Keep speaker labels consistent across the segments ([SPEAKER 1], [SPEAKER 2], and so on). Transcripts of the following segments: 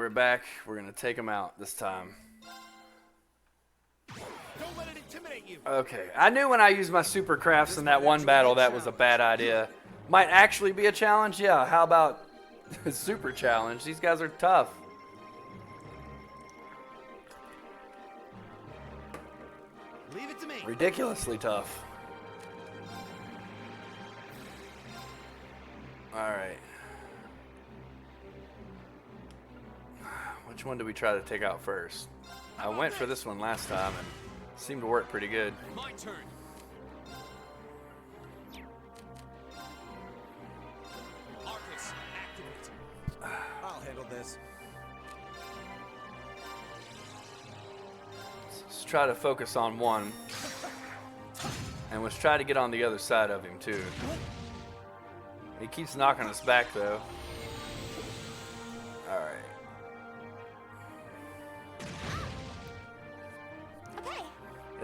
[SPEAKER 1] We're back. We're gonna take him out this time.
[SPEAKER 2] Don't let it intimidate you.
[SPEAKER 1] Okay, I knew when I used my super crafts in that one battle that was a bad idea. Might actually be a challenge, yeah. How about super challenge? These guys are tough.
[SPEAKER 2] Leave it to me.
[SPEAKER 1] Ridiculously tough. Alright. Which one do we try to take out first? I went for this one last time and seemed to work pretty good.
[SPEAKER 2] My turn. Arcus, activate. I'll handle this.
[SPEAKER 1] Let's try to focus on one. And let's try to get on the other side of him too. He keeps knocking us back though. Alright.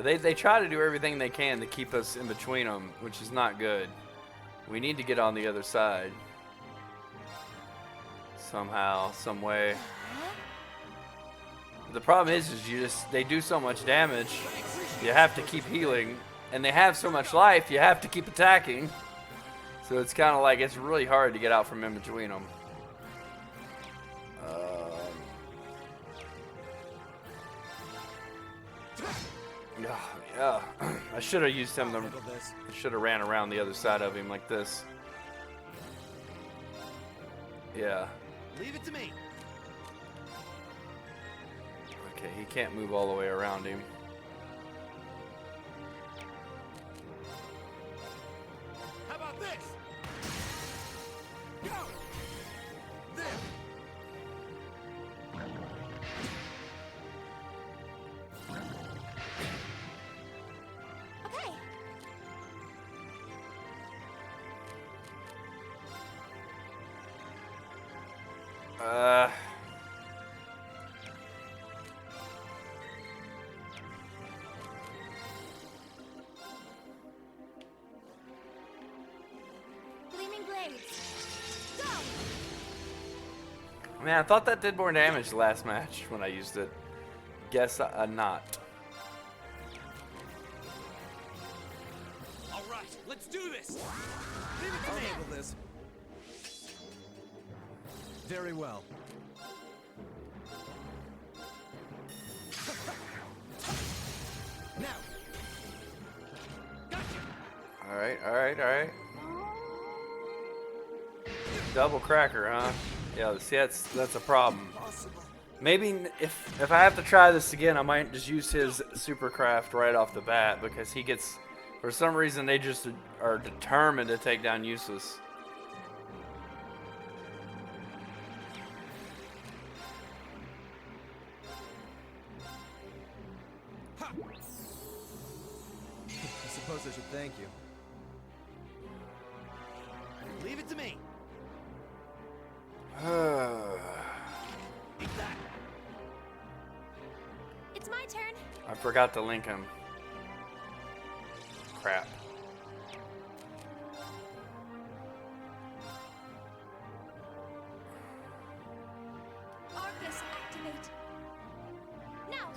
[SPEAKER 1] They try to do everything they can to keep us in between them, which is not good. We need to get on the other side. Somehow, some way. The problem is they do so much damage, you have to keep healing. And they have so much life, you have to keep attacking. So it's kind of like, it's really hard to get out from in between them. Yeah, I should have used him. I should have ran around the other side of him like this. Yeah.
[SPEAKER 2] Leave it to me.
[SPEAKER 1] Okay, he can't move all the way around him.
[SPEAKER 2] How about this? Go. There.
[SPEAKER 3] Okay. Gleaming blades. Go.
[SPEAKER 1] Man, I thought that did more damage the last match when I used it. Guess not.
[SPEAKER 2] All right, let's do this. Leave it to me. I'll handle this. Very well. Now. Gotcha.
[SPEAKER 1] Alright. Double cracker, huh? Yeah, see, that's a problem. Maybe if I have to try this again, I might just use his super craft right off the bat, because he gets, for some reason, they just are determined to take down Useless.
[SPEAKER 2] I suppose I should thank you. Leave it to me. Eat that.
[SPEAKER 3] It's my turn.
[SPEAKER 1] I forgot to link him. Crap.
[SPEAKER 3] Arcus, activate. Now.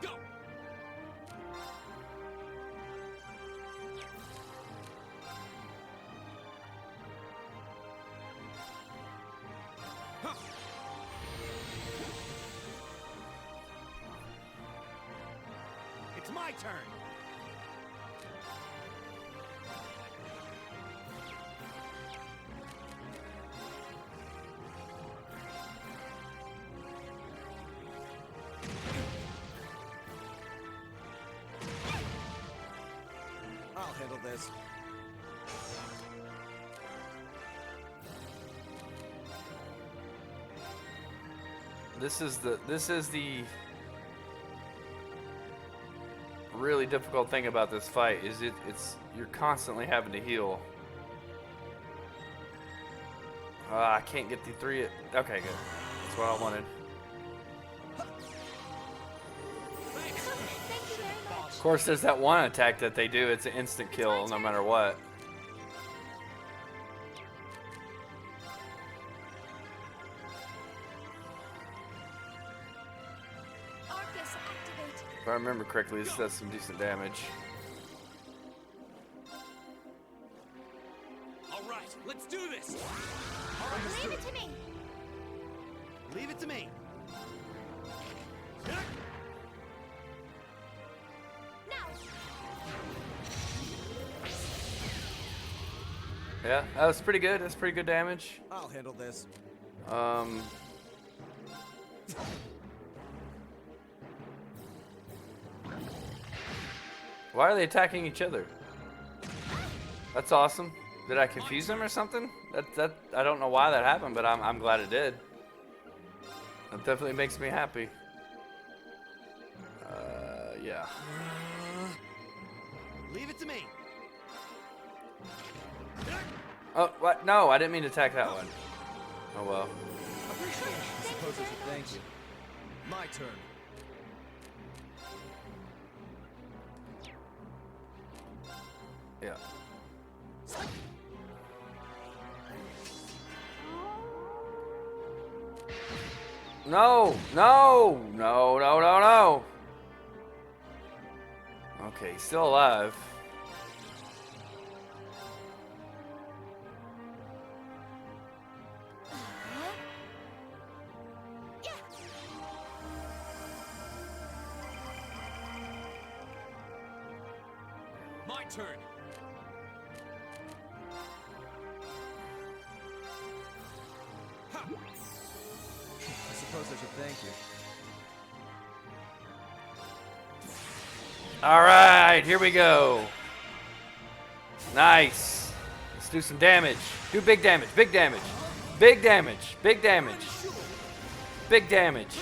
[SPEAKER 2] Go. Huh. It's my turn. I'll handle this.
[SPEAKER 1] This is the really difficult thing about this fight is you're constantly having to heal. I can't get the three. Okay, good. That's what I wanted.
[SPEAKER 3] Thank you very much.
[SPEAKER 1] Of course, there's that one attack that they do. It's an instant kill no matter what. If I remember correctly, this does some decent damage.
[SPEAKER 2] All right, let's do this.
[SPEAKER 3] Leave it to me.
[SPEAKER 2] Leave it to me.
[SPEAKER 3] Now.
[SPEAKER 1] Yeah, that was pretty good. That's pretty good damage.
[SPEAKER 2] I'll handle this.
[SPEAKER 1] Why are they attacking each other? That's awesome. Did I confuse them or something? That I don't know why that happened, but I'm glad it did. That definitely makes me happy. Yeah.
[SPEAKER 2] Leave it to me.
[SPEAKER 1] Oh, what? No, I didn't mean to attack that one. Oh well.
[SPEAKER 2] Appreciate it. I
[SPEAKER 3] Thank you
[SPEAKER 2] suppose I
[SPEAKER 3] very
[SPEAKER 2] should thank
[SPEAKER 3] much.
[SPEAKER 2] you. My turn.
[SPEAKER 1] Yeah. No, no, no, no, no, no. Okay, he's still alive.
[SPEAKER 3] Yeah.
[SPEAKER 2] My turn. Ha! I suppose I should thank you.
[SPEAKER 1] All right, here we go. Nice. Let's do some damage. Do big damage, big damage. Big damage, big damage. Big damage.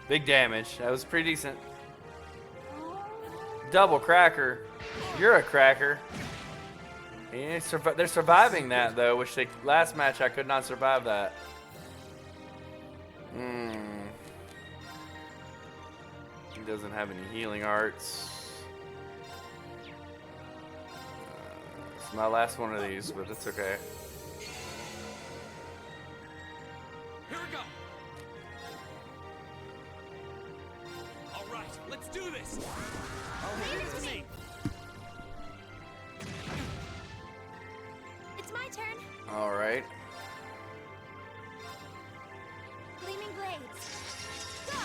[SPEAKER 1] Big damage. That was pretty decent. Double cracker. You're a cracker. Yeah, they're surviving that though, which last match I could not survive that. He doesn't have any healing arts. It's my last one of these, but it's okay.
[SPEAKER 2] Here we go. All right, let's do this. I'll leave it to me.
[SPEAKER 3] It's my turn.
[SPEAKER 1] All right.
[SPEAKER 3] Gleaming blades. Go.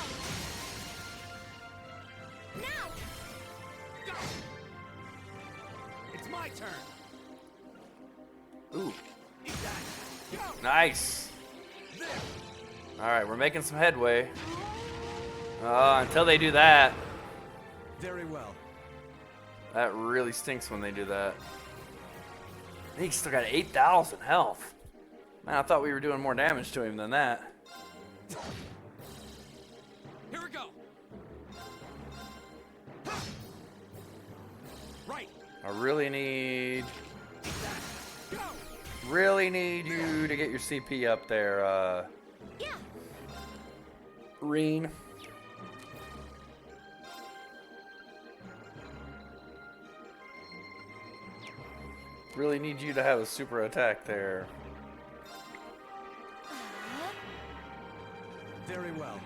[SPEAKER 3] Now.
[SPEAKER 2] Go. It's my turn.
[SPEAKER 1] Ooh,
[SPEAKER 2] Eat that. Go.
[SPEAKER 1] nice.
[SPEAKER 2] There.
[SPEAKER 1] All right, we're making some headway. Until they do that.
[SPEAKER 2] Very well.
[SPEAKER 1] That really stinks when they do that. He still got 8,000 health. Man, I thought we were doing more damage to him than that.
[SPEAKER 2] Here we go. Ha! Right.
[SPEAKER 1] I really need
[SPEAKER 2] Go.
[SPEAKER 1] you to get your CP up there,
[SPEAKER 3] Yeah.
[SPEAKER 1] Reen. Really need you to have a super attack there.
[SPEAKER 2] Very well.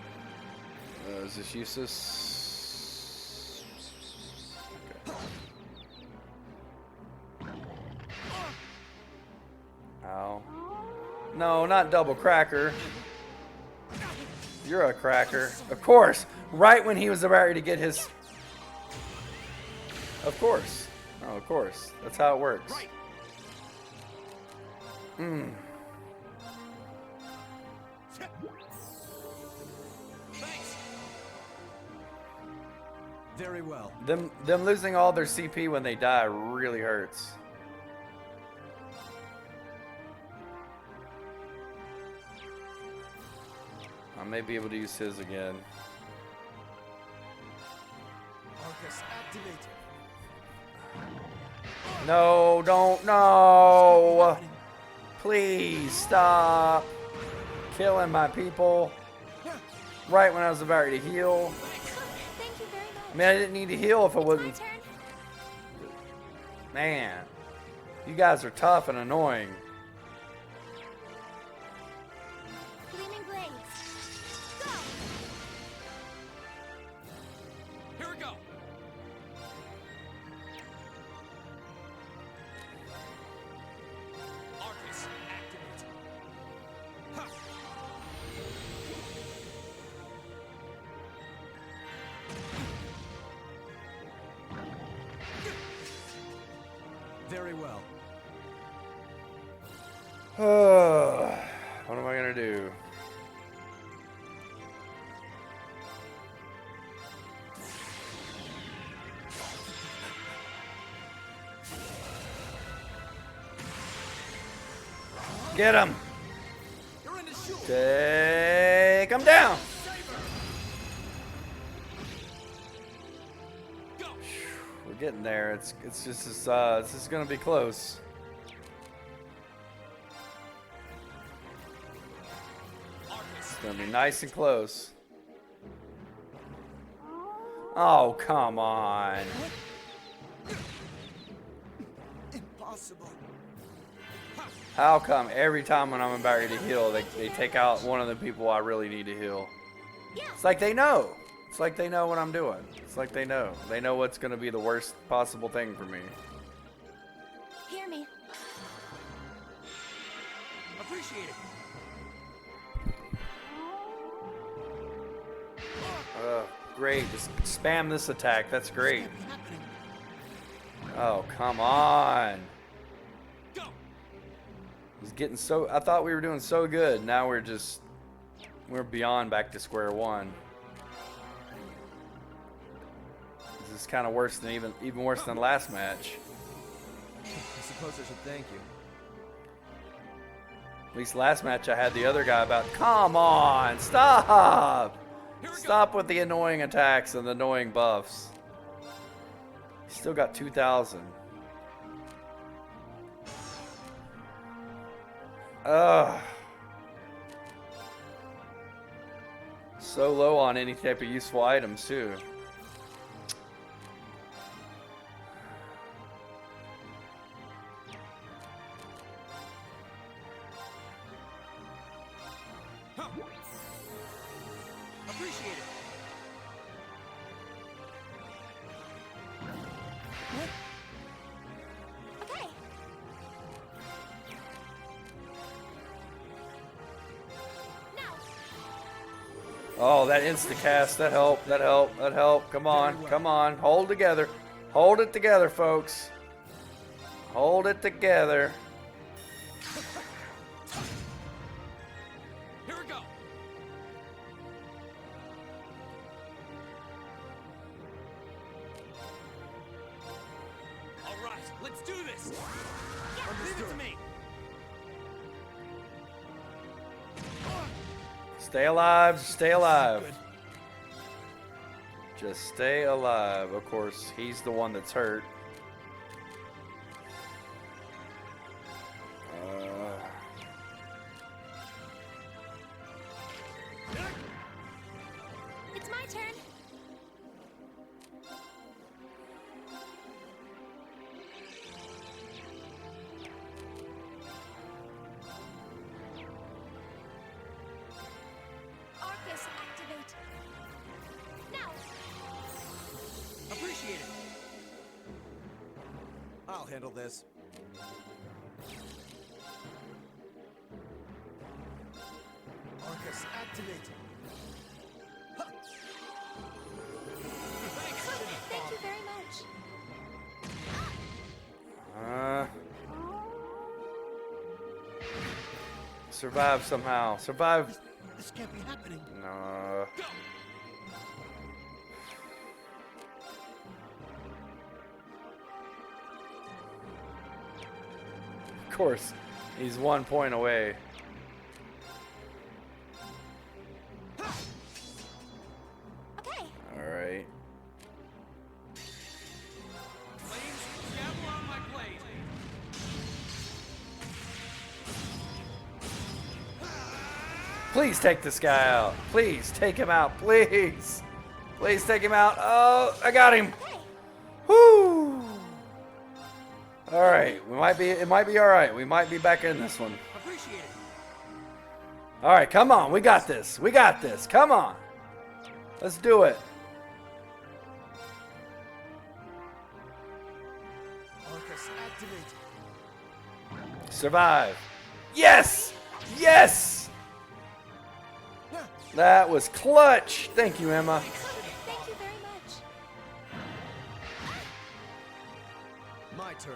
[SPEAKER 1] Is this useless? Okay. Ow. No, not double cracker. You're a cracker. Of course. Right when he was about ready to get his... Of course. Oh, of course. That's how it works.
[SPEAKER 2] Right. Thanks. Very well.
[SPEAKER 1] Them losing all their CP when they die really hurts. I may be able to use his again.
[SPEAKER 2] Arcus activated.
[SPEAKER 1] No, don't, no! Please stop killing my people right when I was about to heal.
[SPEAKER 3] Thank you very much.
[SPEAKER 1] I mean, I didn't need to heal if I
[SPEAKER 3] My
[SPEAKER 1] wasn't.
[SPEAKER 3] turn.
[SPEAKER 1] Man, you guys are tough and annoying.
[SPEAKER 3] Gleaming blades. Go.
[SPEAKER 2] well.
[SPEAKER 1] What am I gonna do? Get him!
[SPEAKER 2] You're in the shoot.
[SPEAKER 1] Take him down!
[SPEAKER 2] Go.
[SPEAKER 1] We're getting there. It's just this is gonna be close. It's gonna be nice and close. Oh, come on.
[SPEAKER 2] Impossible.
[SPEAKER 1] How come every time when I'm about ready to heal, they take out one of the people I really need to heal?
[SPEAKER 3] Yeah.
[SPEAKER 1] It's like they know. It's like they know what I'm doing. It's like they know. They know what's gonna be the worst possible thing for me.
[SPEAKER 3] Hear me.
[SPEAKER 2] Appreciate it.
[SPEAKER 1] Great. Just spam this attack. That's great.
[SPEAKER 2] What's happening?
[SPEAKER 1] Oh, come on.
[SPEAKER 2] Go.
[SPEAKER 1] He's getting so. I thought we were doing so good. Now we're beyond back to square one. This is kind of worse than even worse than last match.
[SPEAKER 2] I suppose I should thank you.
[SPEAKER 1] At least last match I had the other guy about. Come on, stop! Stop with the annoying attacks and the annoying buffs. Still got 2,000. Ugh. So low on any type of useful items too.
[SPEAKER 2] Appreciate it.
[SPEAKER 3] Okay. Now.
[SPEAKER 1] Oh, that insta cast, that helped, that helped, that helped. Come on, come on, hold together. Hold it together, folks. Hold it together.
[SPEAKER 2] Here we go. All right, let's do this. Leave it to me.
[SPEAKER 1] Stay alive, stay alive. Just stay alive. Of course, he's the one that's hurt.
[SPEAKER 3] It's my turn. Arcus activate. Now.
[SPEAKER 2] Appreciate it. I'll handle this. Arcus activate.
[SPEAKER 3] Thank you very much.
[SPEAKER 1] Survive somehow. Survive.
[SPEAKER 2] This can't be happening.
[SPEAKER 1] No.
[SPEAKER 2] Go.
[SPEAKER 1] Of course, he's 1 point away.
[SPEAKER 3] Okay.
[SPEAKER 1] All right.
[SPEAKER 2] Flames, dabble on my blade.
[SPEAKER 1] Please take this guy out. Please take him out. Please. Please take him out. Oh, I got him.
[SPEAKER 3] Okay.
[SPEAKER 1] Whoo. All right. It might be all right. We might be back in this one.
[SPEAKER 2] Appreciate it.
[SPEAKER 1] All right, come on. We got this. We got this. Come on. Let's do it.
[SPEAKER 2] Arcus activate.
[SPEAKER 1] Survive. Yes. Yes. That was clutch. Thank you, Emma.
[SPEAKER 3] Thank you very much.
[SPEAKER 2] My turn.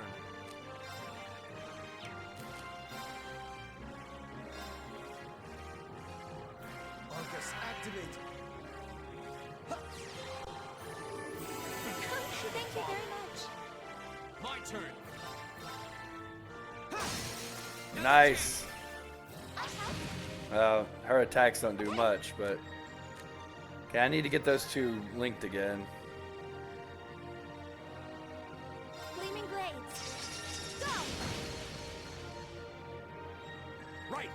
[SPEAKER 2] turn.
[SPEAKER 1] Nice.
[SPEAKER 3] I help.
[SPEAKER 1] Her attacks don't do much, but okay, I need to get those two linked again.
[SPEAKER 3] Gleaming blades. Go.
[SPEAKER 2] Right.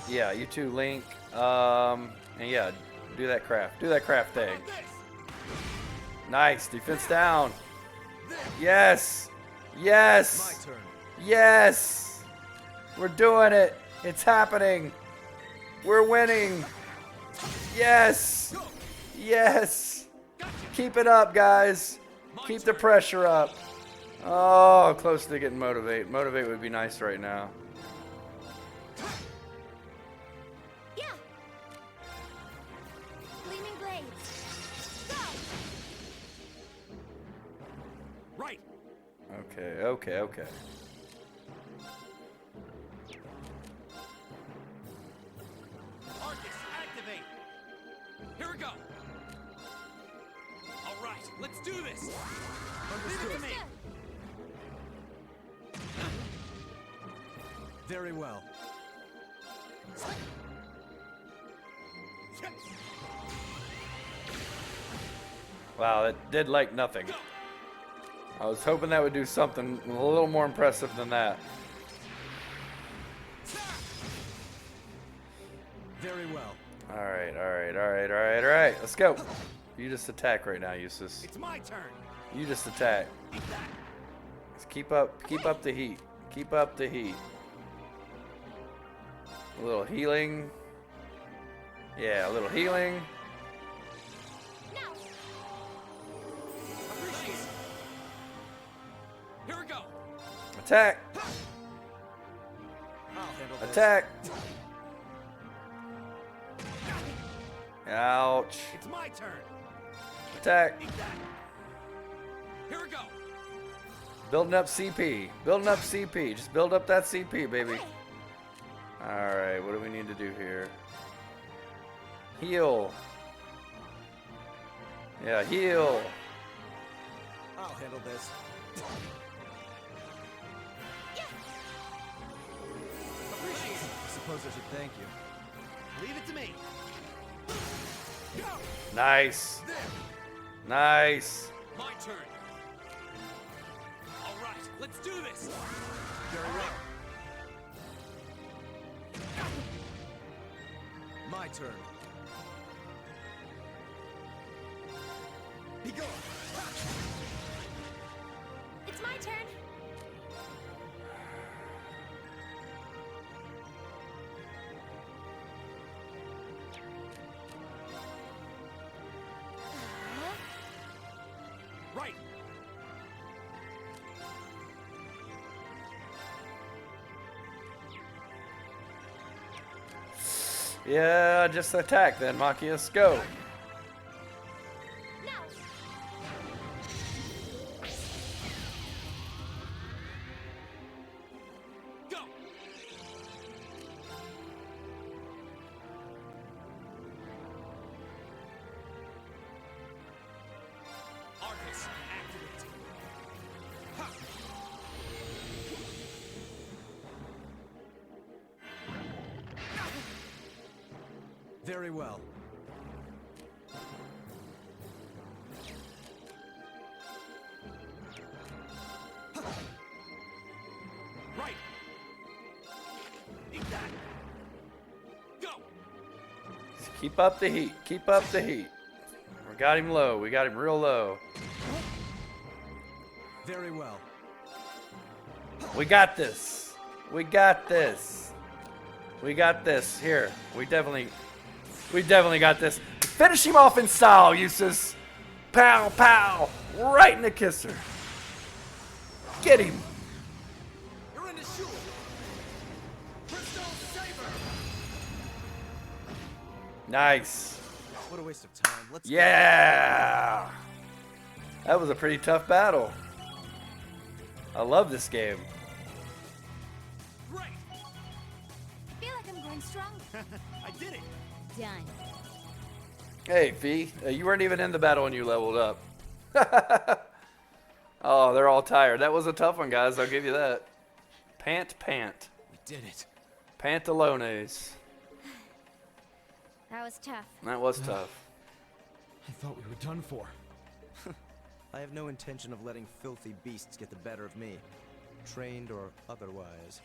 [SPEAKER 1] Yeah, you two link. And yeah, do that craft. Do that craft
[SPEAKER 2] How
[SPEAKER 1] thing.
[SPEAKER 2] about this?
[SPEAKER 1] Nice. Defense down. Yes. Yes.
[SPEAKER 2] My turn.
[SPEAKER 1] Yes. We're doing it. It's happening. We're winning. Yes.
[SPEAKER 2] Go.
[SPEAKER 1] Yes.
[SPEAKER 2] Gotcha.
[SPEAKER 1] Keep it up, guys. Keep the pressure up. Oh, close to getting motivate. Motivate would be nice right now.
[SPEAKER 3] Yeah. Gleaming blades. Go.
[SPEAKER 2] Right.
[SPEAKER 1] Okay, okay, okay.
[SPEAKER 2] Arcus, activate. Here we go. All right, let's do this. Leave it to me. Very well.
[SPEAKER 1] Wow, it did like nothing. I was hoping that would do something a little more impressive than that.
[SPEAKER 2] Very well.
[SPEAKER 1] Alright, alright, alright, alright, alright. Let's go. You just attack right now, Eustace.
[SPEAKER 2] It's my turn.
[SPEAKER 1] You just attack.
[SPEAKER 2] Eat that.
[SPEAKER 1] Just keep up the heat. Keep up the heat. A little healing. Yeah, a little healing.
[SPEAKER 3] Now.
[SPEAKER 2] Appreciate it. Here we go.
[SPEAKER 1] Attack.
[SPEAKER 2] I'll handle this.
[SPEAKER 1] Attack. Ouch.
[SPEAKER 2] It's my turn.
[SPEAKER 1] Attack.
[SPEAKER 2] Eat that. Here we go.
[SPEAKER 1] Building up CP. Building up CP. Just build up that CP, baby.
[SPEAKER 3] Okay.
[SPEAKER 1] Alright, what do we need to do here? Heal. Yeah, heal.
[SPEAKER 2] I'll handle this. Appreciate it. I suppose I should thank you. Leave it to me. Go.
[SPEAKER 1] Nice.
[SPEAKER 2] There.
[SPEAKER 1] Nice.
[SPEAKER 2] My turn. All right, let's do this. Very well. My turn. Be gone.
[SPEAKER 3] It's my turn.
[SPEAKER 2] Right.
[SPEAKER 1] Yeah, just attack then, Machias. Go.
[SPEAKER 3] Now.
[SPEAKER 2] Go. Arcus, activate. Ha. Very well. Right. Eat that. Go.
[SPEAKER 1] Just keep up the heat. Keep up the heat. We got him low. We got him real low.
[SPEAKER 2] Very well.
[SPEAKER 1] We got this. We got this. We got this. Here. We definitely got this. Finish him off in style, Eustace. Pow, pow. Right in the kisser. Get him.
[SPEAKER 2] You're in the shoe. Crystal Saber.
[SPEAKER 1] Nice.
[SPEAKER 2] What a waste of time. Let's
[SPEAKER 1] Yeah. That was a pretty tough battle. I love this game.
[SPEAKER 2] Great.
[SPEAKER 3] I feel like I'm going strong.
[SPEAKER 2] I did it.
[SPEAKER 3] Done.
[SPEAKER 1] Hey, V, you weren't even in the battle when you leveled up. Oh, they're all tired. That was a tough one, guys. I'll give you that. Pant.
[SPEAKER 2] We did it.
[SPEAKER 1] Pantalones.
[SPEAKER 3] That was tough.
[SPEAKER 1] That was tough.
[SPEAKER 2] I thought we were done for. I have no intention of letting filthy beasts get the better of me. Trained or otherwise.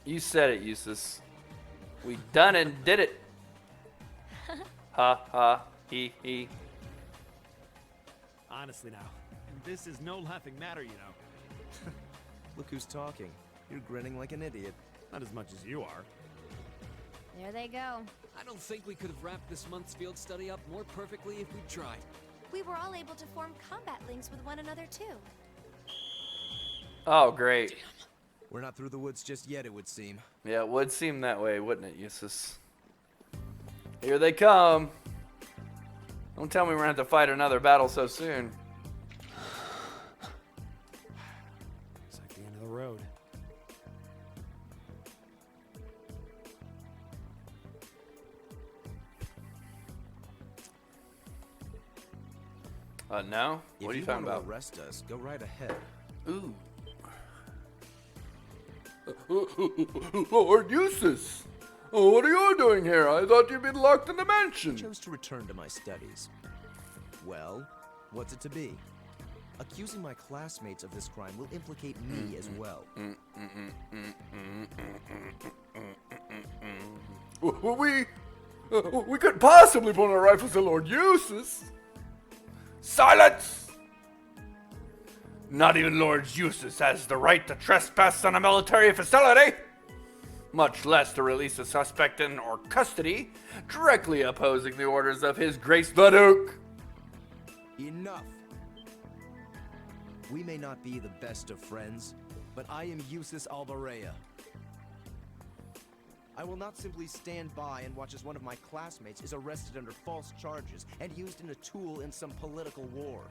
[SPEAKER 1] You said it, Eustace. We done and did it. Ha ha. He.
[SPEAKER 4] Honestly now, this is no laughing matter, you know.
[SPEAKER 2] Look who's talking. You're grinning like an idiot.
[SPEAKER 4] Not as much as you are.
[SPEAKER 3] There they go.
[SPEAKER 5] I don't think we could have wrapped this month's field study up more perfectly if we'd tried.
[SPEAKER 3] We were all able to form combat links with one another too.
[SPEAKER 1] Oh, great.
[SPEAKER 2] We're not through the woods just yet, it would seem.
[SPEAKER 1] Yeah, it would seem that way, wouldn't it, Eustace? Here they come. Don't tell me we're going to have to fight another battle so soon.
[SPEAKER 4] It's like the end of the road.
[SPEAKER 1] No? What are you talking about?
[SPEAKER 2] If you want to arrest us, go right ahead.
[SPEAKER 1] Ooh. Lord Eustace! What are you doing here? I thought you'd been locked in the
[SPEAKER 2] I
[SPEAKER 1] mansion.
[SPEAKER 2] chose to return to my studies. Well, what's it to be? Accusing my classmates of this crime will implicate me as well.
[SPEAKER 1] We couldn't possibly point our rifles at Lord Eustace. Silence! Not even Lord Eustace has the right to trespass on a military facility, much less to release a suspect in or custody, directly opposing the orders of His Grace the Duke.
[SPEAKER 2] Enough! We may not be the best of friends, but I am Eustace Albarea. I will not simply stand by and watch as one of my classmates is arrested under false charges and used as a tool in some political war.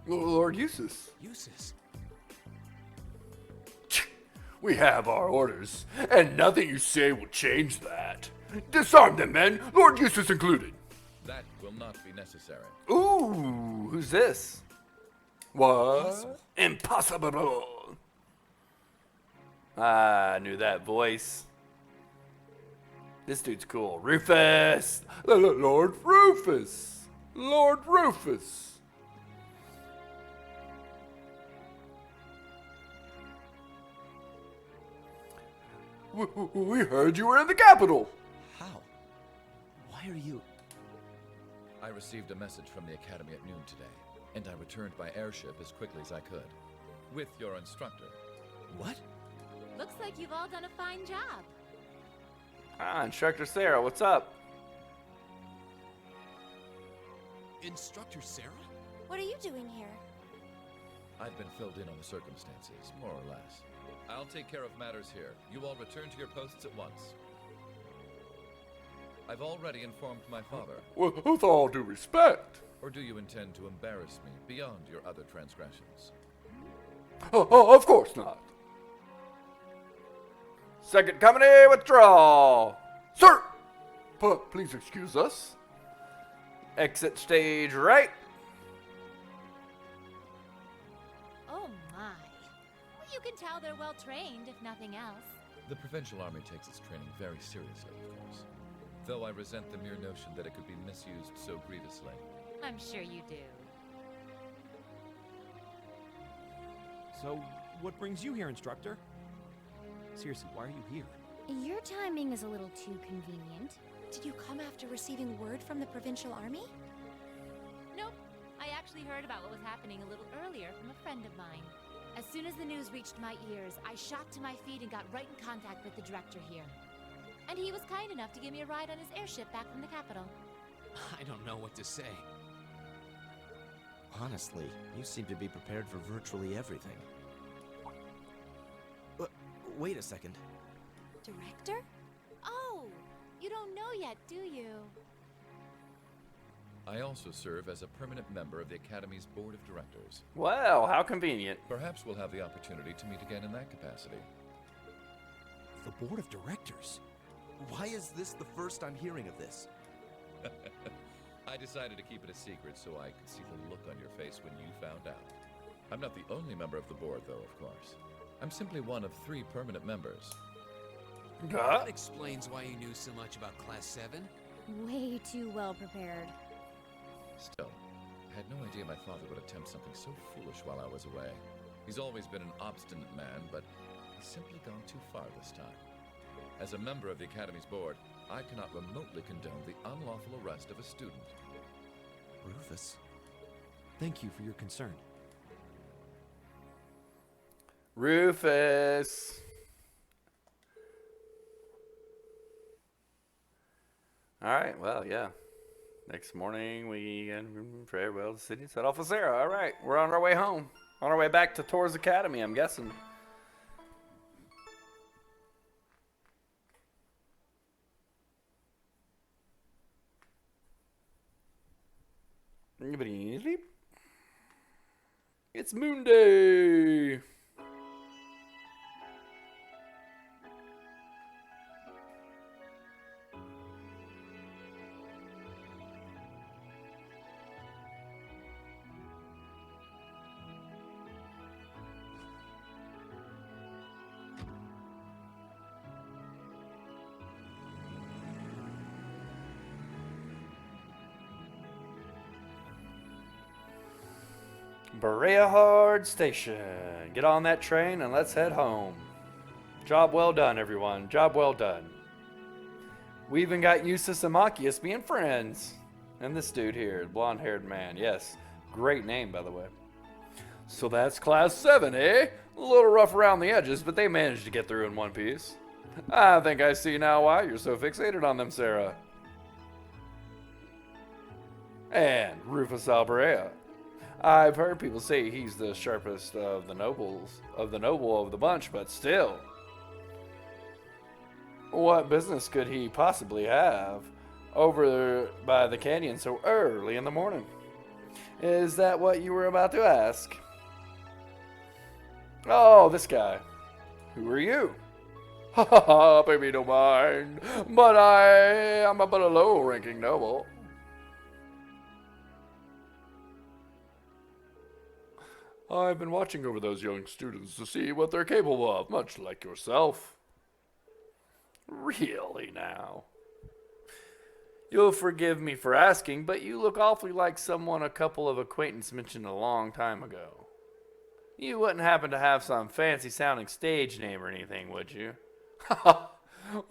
[SPEAKER 1] Lord Eustace,
[SPEAKER 5] Eustace.
[SPEAKER 1] we have our orders, and nothing you say will change that. Disarm them, men, Lord Eustace included.
[SPEAKER 6] That will not be necessary.
[SPEAKER 1] Ooh, who's this? What? Impossible. I knew that voice. This dude's cool. Rufus! Lord Rufus! Lord Rufus! We heard you were in the capital.
[SPEAKER 2] How? Why are you...
[SPEAKER 6] I received a message from the Academy at noon today, and I returned by airship as quickly as I could. With your instructor.
[SPEAKER 2] What?
[SPEAKER 3] Looks like you've all done a fine job.
[SPEAKER 1] Ah, Instructor Sarah, what's up?
[SPEAKER 5] Instructor Sarah?
[SPEAKER 3] What are you doing here?
[SPEAKER 6] I've been filled in on the circumstances, more or less. I'll take care of matters here. You all return to your posts at once. I've already informed my father.
[SPEAKER 1] With all due respect.
[SPEAKER 6] Or do you intend to embarrass me beyond your other transgressions?
[SPEAKER 1] Of course not. Second company, withdraw. Sir! Please excuse us. Exit stage right.
[SPEAKER 3] Oh my. Well, you can tell they're well trained, if nothing else.
[SPEAKER 6] The Provincial Army takes its training very seriously, of course. Though I resent the mere notion that it could be misused so grievously.
[SPEAKER 3] I'm sure you do.
[SPEAKER 4] So, what brings you here, Instructor? Seriously, why are you here?
[SPEAKER 3] Your timing is a little too convenient. Did you come after receiving word from the Provincial Army? Nope. I actually heard about what was happening a little earlier from a friend of mine. As soon as the news reached my ears, I shot to my feet and got right in contact with the director here. And he was kind enough to give me a ride on his airship back from the capital.
[SPEAKER 5] I don't know what to say.
[SPEAKER 2] Honestly, you seem to be prepared for virtually everything. Wait a second.
[SPEAKER 3] Director? Oh, you don't know yet, do you?
[SPEAKER 6] I also serve as a permanent member of the Academy's Board of Directors.
[SPEAKER 1] Wow, how convenient.
[SPEAKER 6] Perhaps we'll have the opportunity to meet again in that capacity.
[SPEAKER 4] The Board of Directors?
[SPEAKER 2] Why is this the first I'm hearing of this?
[SPEAKER 6] I decided to keep it a secret so I could see the look on your face when you found out. I'm not the only member of the board, though, of course. I'm simply one of 3 permanent members.
[SPEAKER 5] That explains why you knew so much about Class 7.
[SPEAKER 3] Way too well prepared.
[SPEAKER 6] Still, I had no idea my father would attempt something so foolish while I was away. He's always been an obstinate man, but he's simply gone too far this time. As a member of the Academy's board, I cannot remotely condone the unlawful arrest of a student.
[SPEAKER 4] Rufus, thank you for your concern.
[SPEAKER 1] Rufus. All right, well, yeah. Next morning, we farewell to Sydney, set off with Sarah. All right, we're on our way home. On our way back to Tor's Academy, I'm guessing. It's Moon Day. Berea Hard Station. Get on that train and let's head home. Job well done, everyone. Job well done. We even got Eustace and Machias being friends. And this dude here, blonde-haired man. Yes, great name, by the way. So that's Class 7, eh? A little rough around the edges, but they managed to get through in one piece. I think I see now why you're so fixated on them, Sarah. And Rufus Alberea. I've heard people say he's the sharpest of the noble of the bunch, but still. What business could he possibly have over by the canyon so early in the morning? Is that what you were about to ask? Oh, this guy. Who are you? Ha ha ha, baby, don't mind. But I am but a low-ranking noble. I've been watching over those young students to see what they're capable of, much like yourself. Really now? You'll forgive me for asking, but you look awfully like someone a couple of acquaintances mentioned a long time ago. You wouldn't happen to have some fancy-sounding stage name or anything, would you?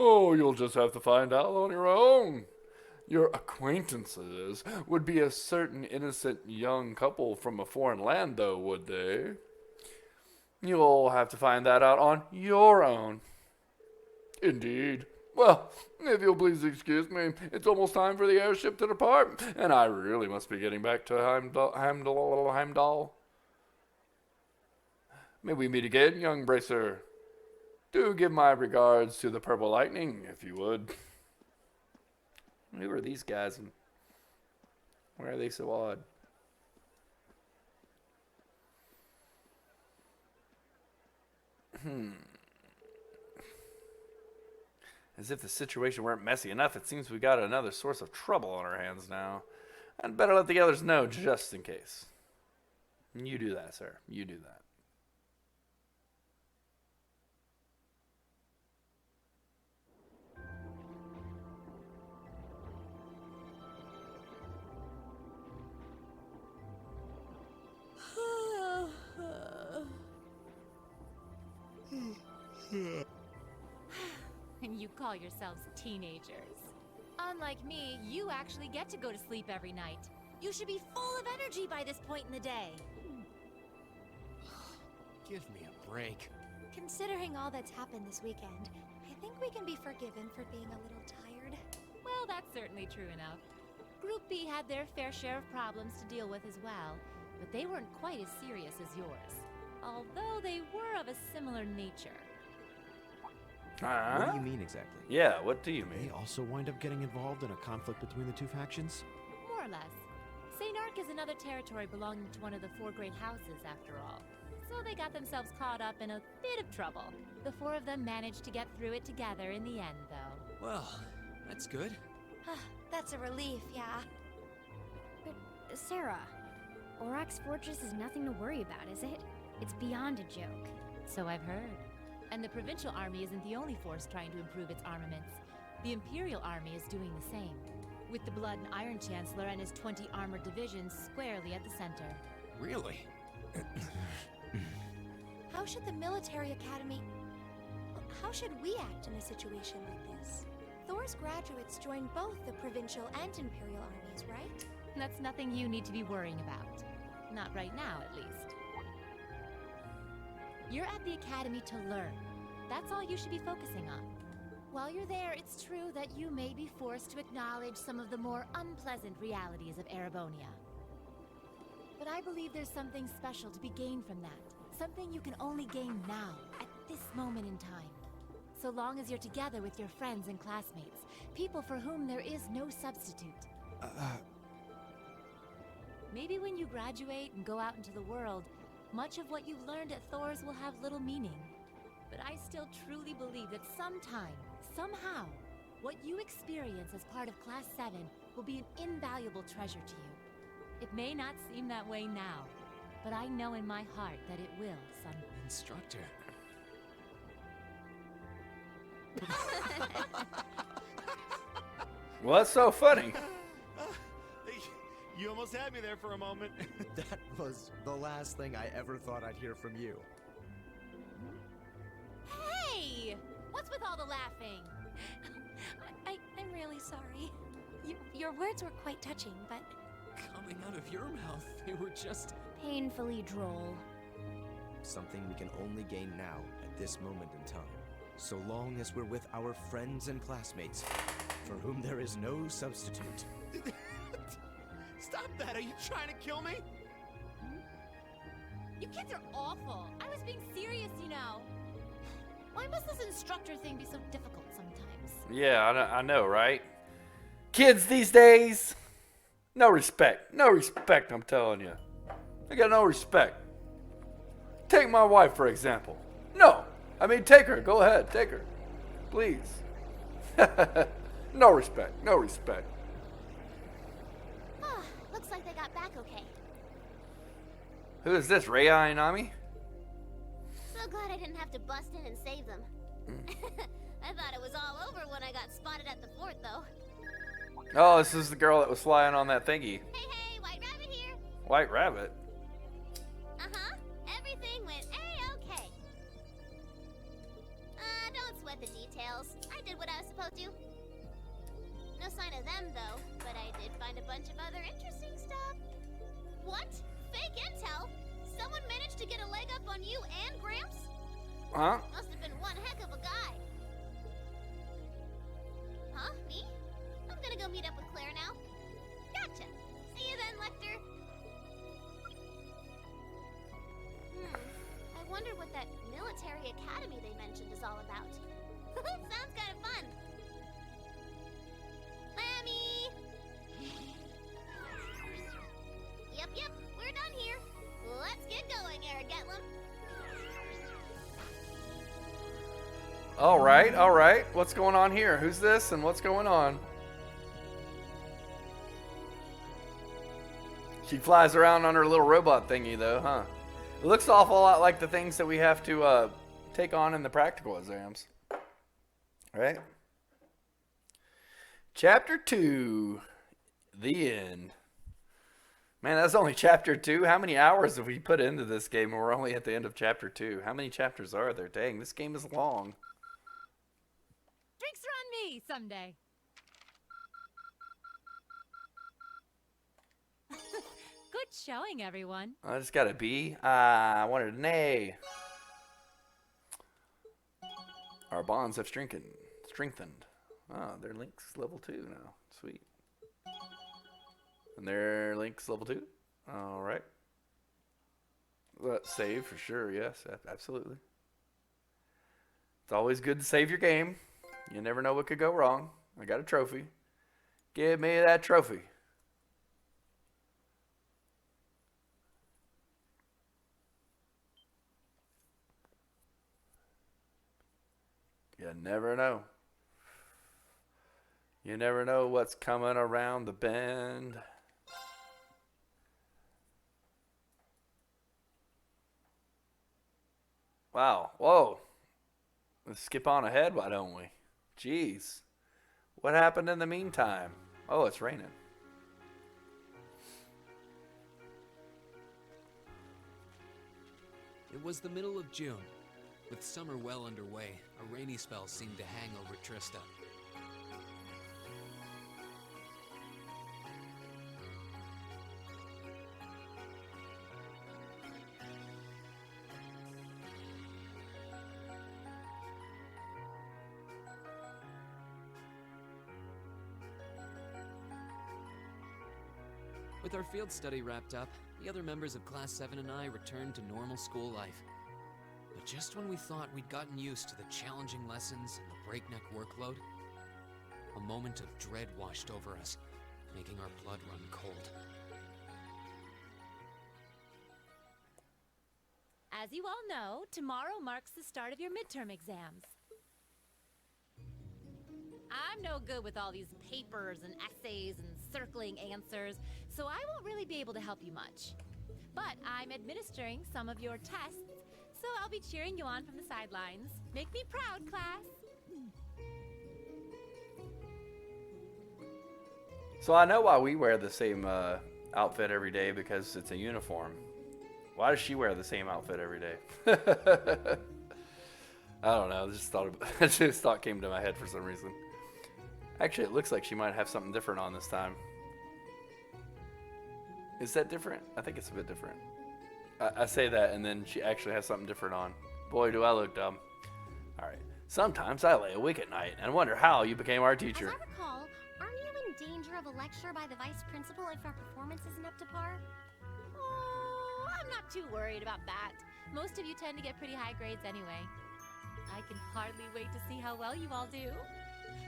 [SPEAKER 1] Oh, you'll just have to find out on your own. Your acquaintances would be a certain innocent young couple from a foreign land, though, would they? You'll have to find that out on your own. Indeed. Well, if you'll please excuse me, it's almost time for the airship to depart, and I really must be getting back to Heimdall. May we meet again, young bracer. Do give my regards to the Purple Lightning, if you would. Who are these guys, and why are they so odd? As if the situation weren't messy enough, it seems we got another source of trouble on our hands now. I'd better let the others know just in case. You do that, sir. You do that.
[SPEAKER 3] And you call yourselves teenagers. Unlike me, you actually get to go to sleep every night. You should be full of energy by this point in the day.
[SPEAKER 5] Give me a break.
[SPEAKER 3] Considering all that's happened this weekend, I think we can be forgiven for being a little tired. Well, that's certainly true enough. Group B had their fair share of problems to deal with as well, but they weren't quite as serious as yours. Although they were of a similar nature.
[SPEAKER 2] What do you mean exactly?
[SPEAKER 1] Yeah, what do you mean?
[SPEAKER 4] They also wind up getting involved in a conflict between the two factions?
[SPEAKER 3] More or less. St. Ark is another territory belonging to one of the four great houses, after all. So they got themselves caught up in a bit of trouble. The four of them managed to get through it together in the end, though.
[SPEAKER 5] Well, that's good.
[SPEAKER 3] That's a relief, yeah.
[SPEAKER 7] But, Sarah, Aurochs Fortress is nothing to worry about, is it? It's beyond a joke.
[SPEAKER 3] So I've heard. And the Provincial Army isn't the only force trying to improve its armaments. The Imperial Army is doing the same, with the Blood and Iron Chancellor and his 20 armored divisions squarely at the center.
[SPEAKER 4] Really?
[SPEAKER 8] How should the military academy... How should we act in a situation like this? Thor's graduates join both the Provincial and Imperial armies, right?
[SPEAKER 3] That's nothing you need to be worrying about. Not right now, at least. You're at the academy to learn. That's all you should be focusing on. While you're there, it's true that you may be forced to acknowledge some of the more unpleasant realities of Erebonia. But I believe there's something special to be gained from that. Something you can only gain now, at this moment in time. So long as you're together with your friends and classmates, people for whom there is no substitute. Maybe when you graduate and go out into the world, much of what you've learned at Thor's will have little meaning. But I still truly believe that sometime, somehow, what you experience as part of Class 7 will be an invaluable treasure to you. It may not seem that way now, but I know in my heart that it will someday.
[SPEAKER 5] Instructor.
[SPEAKER 1] What's so funny?
[SPEAKER 4] You almost had me there for a moment.
[SPEAKER 2] That was the last thing I ever thought I'd hear from you.
[SPEAKER 3] Hey! What's with all the laughing?
[SPEAKER 8] I'm really sorry. Your words were quite touching, but...
[SPEAKER 5] Coming out of your mouth, they were just...
[SPEAKER 7] Painfully droll.
[SPEAKER 2] Something we can only gain now, at this moment in time. So long as we're with our friends and classmates, for whom there is no substitute.
[SPEAKER 4] Stop that! Are you trying to kill me?
[SPEAKER 3] You kids are awful. I was being serious, you know. Why must this instructor thing be so difficult sometimes?
[SPEAKER 1] Yeah, I know, right? Kids these days, no respect. No respect, I'm telling you. They got no respect. Take my wife, for example. No. I mean, take her. Go ahead. Take her. Please. No respect. No respect.
[SPEAKER 3] Looks like they got back okay.
[SPEAKER 1] Who is this, Rei Ayanami?
[SPEAKER 9] So glad I didn't have to bust in and save them. I thought it was all over when I got spotted at the fort, though.
[SPEAKER 1] Oh, this is the girl that was flying on that thingy.
[SPEAKER 9] Hey, White Rabbit here.
[SPEAKER 1] White Rabbit?
[SPEAKER 9] Uh-huh. Everything went A-okay. Don't sweat the details. I did what I was supposed to. No sign of them, though, but I did find a bunch of other interesting stuff. What? Fake intel? Someone managed to get a leg up on you and Gramps?
[SPEAKER 1] Huh?
[SPEAKER 9] Must have been one heck of a guy. Huh? Me? I'm gonna go meet up with Claire now. Gotcha. See you then, Lecter. I wonder what that military academy they mentioned is all about. Sounds kind of fun. Lammy! Yep, we're done here. Let's get going, Eric Getlum.
[SPEAKER 1] All right. What's going on here? Who's this and what's going on? She flies around on her little robot thingy, though, huh? It looks an awful lot like the things that we have to take on in the practical exams. Right? Chapter 2. The end. Man, that's only Chapter 2. How many hours have we put into this game and we're only at the end of Chapter 2? How many chapters are there? Dang, this game is long.
[SPEAKER 3] Drinks are on me someday. Good showing, everyone.
[SPEAKER 1] I just got a B. I wanted an A. Our bonds have strengthened. Oh, their link's level 2 now. Sweet. And their link's level 2. All right. Let's save for sure. Yes, absolutely. It's always good to save your game. You never know what could go wrong. I got a trophy. Give me that trophy. You never know. You never know what's coming around the bend. Wow. Whoa. Let's skip on ahead, why don't we? Jeez. What happened in the meantime? Oh, it's raining.
[SPEAKER 5] It was the middle of June. With summer well underway, a rainy spell seemed to hang over Trista. With our field study wrapped up, the other members of Class 7 and I returned to normal school life. But just when we thought we'd gotten used to the challenging lessons and the breakneck workload, a moment of dread washed over us, making our blood run cold.
[SPEAKER 3] As you all know, tomorrow marks the start of your midterm exams. I'm no good with all these papers and essays and circling answers, so I won't really be able to help you much. But I'm administering some of your tests, so I'll be cheering you on from the sidelines. Make me proud, class!
[SPEAKER 1] So I know why we wear the same outfit every day, because it's a uniform. Why does she wear the same outfit every day? I don't know. I just thought came to my head for some reason. Actually, it looks like she might have something different on this time. Is that different? I think it's a bit different. I say that, and then she actually has something different on. Boy, do I look dumb. All right. Sometimes I lay awake at night and wonder how you became our teacher.
[SPEAKER 7] As I recall, aren't you in danger of a lecture by the vice principal if our performance isn't up to par?
[SPEAKER 3] Oh, I'm not too worried about that. Most of you tend to get pretty high grades anyway. I can hardly wait to see how well you all do.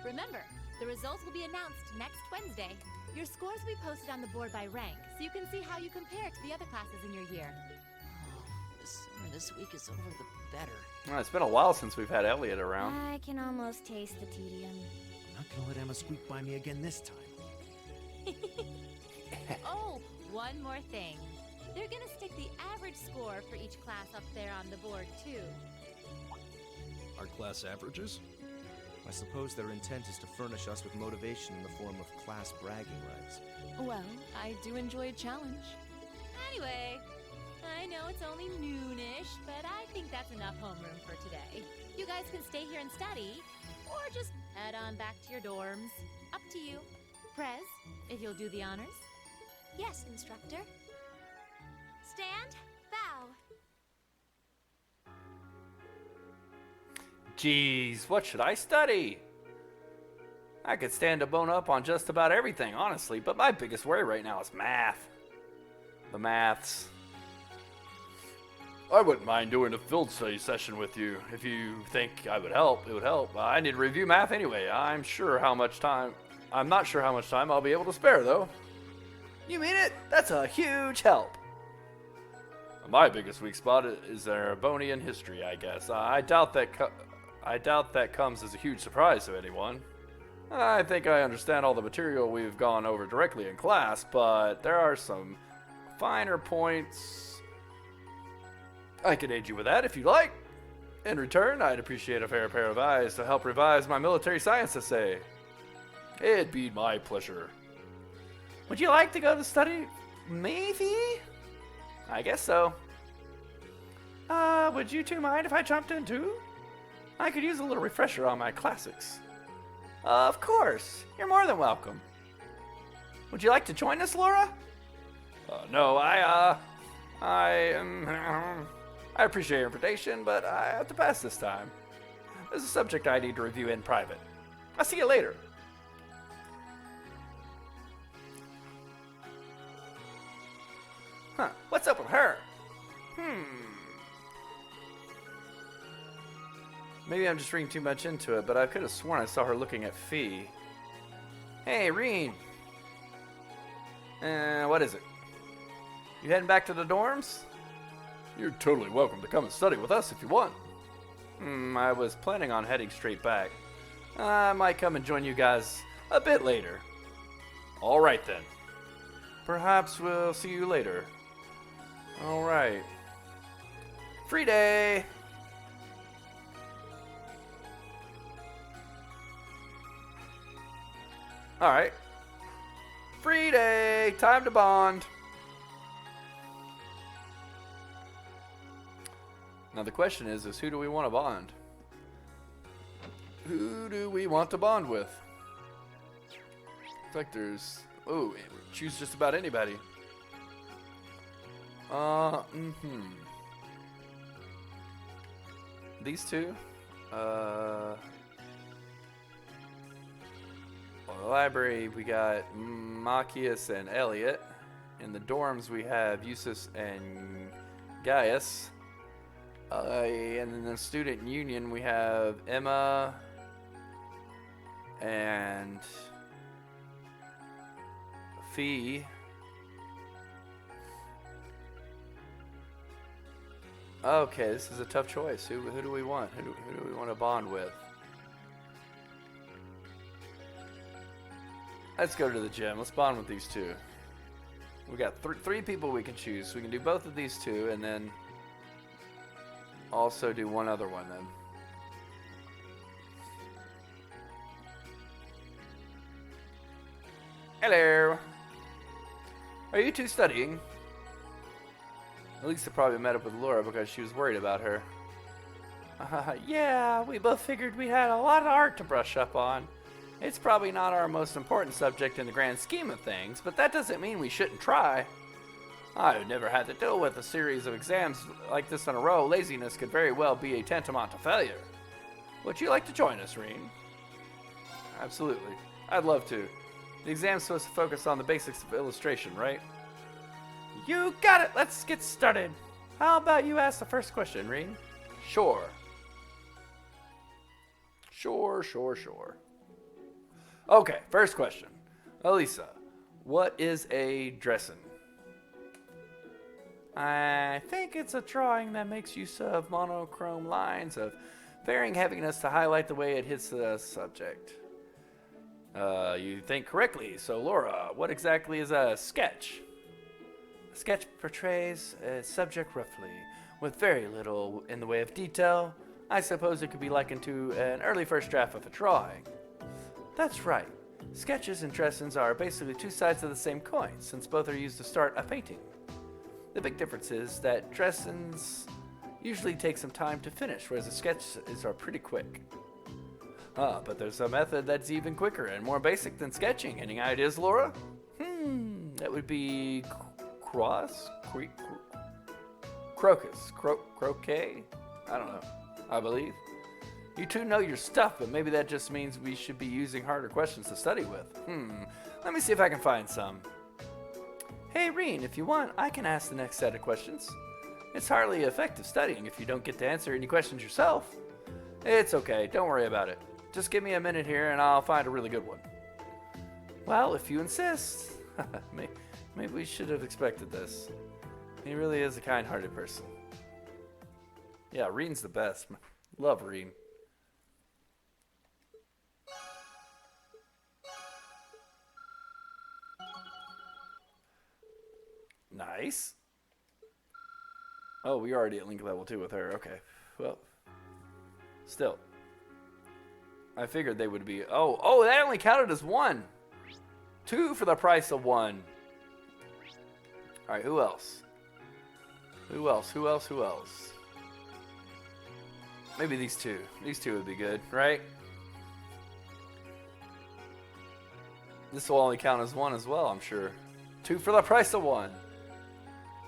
[SPEAKER 3] Remember, the results will be announced next Wednesday. Your scores will be posted on the board by rank, so you can see how you compare to the other classes in your year.
[SPEAKER 10] The sooner this week is over, the better.
[SPEAKER 1] Well, it's been a while since we've had Elliot around.
[SPEAKER 7] I can almost taste the tedium.
[SPEAKER 4] I'm not gonna let Emma squeak by me again this time.
[SPEAKER 3] Oh, one more thing. They're gonna stick the average score for each class up there on the board, too.
[SPEAKER 4] Our class averages?
[SPEAKER 2] I suppose their intent is to furnish us with motivation in the form of class bragging rights.
[SPEAKER 10] Well, I do enjoy a challenge.
[SPEAKER 3] Anyway, I know it's only noonish, but I think that's enough homeroom for today. You guys can stay here and study, or just head on back to your dorms. Up to you. Prez, if you'll do the honors.
[SPEAKER 8] Yes, instructor. Stand, bow.
[SPEAKER 1] Jeez, what should I study? I could stand to bone up on just about everything, honestly, but my biggest worry right now is math. The maths. I wouldn't mind doing a field study session with you. If you think I would help, it would help. I need to review math anyway. I'm not sure how much time I'll be able to spare, though. You mean it? That's a huge help. My biggest weak spot is Erebonian history, I guess. I doubt that comes as a huge surprise to anyone. I think I understand all the material we've gone over directly in class, but there are some finer points. I could aid you with that if you'd like. In return, I'd appreciate a fair pair of eyes to help revise my military science essay. It'd be my pleasure. Would you like to go to study? Maybe? I guess so. Would you two mind if I jumped in too? I could use a little refresher on my classics. Of course. You're more than welcome. Would you like to join us, Laura? No, I appreciate your invitation, but I have to pass this time. There's a subject I need to review in private. I'll see you later. Huh, what's up with her? Maybe I'm just reading too much into it, but I could have sworn I saw her looking at Fee. Hey, Reen. What is it? You heading back to the dorms? You're totally welcome to come and study with us if you want. I was planning on heading straight back. I might come and join you guys a bit later. All right then. Perhaps we'll see you later. All right. Free day. All right. Free day. Time to bond. Now the question is who do we want to bond? Who do we want to bond with? Looks like there's... Oh, choose just about anybody. These two? Well, the library, we got Machias and Elliot. In the dorms, we have Eustace and Gaius. And in the student union, we have Emma and Fee. Okay, this is a tough choice. Who do we want? Who do we want to bond with? Let's go to the gym. Let's bond with these two. We got three people we can choose. We can do both of these two, and then also do one other one then. Hello. Are you two studying? Lisa probably met up with Laura because she was worried about her. Yeah, we both figured we had a lot of art to brush up on. It's probably not our most important subject in the grand scheme of things, but that doesn't mean we shouldn't try. I've never had to deal with a series of exams like this in a row. Laziness could very well be a tantamount to failure. Would you like to join us, Reen? Absolutely. I'd love to. The exam's supposed to focus on the basics of illustration, right? You got it! Let's get started! How about you ask the first question, Reen? Sure. Sure. Okay, first question. Elisa, what is a dressin? I think it's a drawing that makes use of monochrome lines of varying heaviness to highlight the way it hits the subject. You think correctly. So, Laura, what exactly is a sketch? A sketch portrays a subject roughly, with very little in the way of detail. I suppose it could be likened to an early first draft of a drawing. That's right. Sketches and dressings are basically two sides of the same coin, since both are used to start a painting. The big difference is that dressings usually take some time to finish, whereas the sketches are pretty quick. But there's a method that's even quicker and more basic than sketching. Any ideas, Laura? That would be crocus? Croquet? I don't know. I believe. You two know your stuff, but maybe that just means we should be using harder questions to study with. Let me see if I can find some. Hey, Reen, if you want, I can ask the next set of questions. It's hardly effective studying if you don't get to answer any questions yourself. It's okay, don't worry about it. Just give me a minute here and I'll find a really good one. Well, if you insist. Maybe we should have expected this. He really is a kind-hearted person. Yeah, Reen's the best. Love Reen. Nice. Oh, we're already at link level 2 with her. Okay. Well, still. I figured they would be... Oh, that only counted as 1. 2 for the price of 1. Alright, who else? Who else? Maybe these two. These two would be good, right? This will only count as 1 as well, I'm sure. 2 for the price of 1.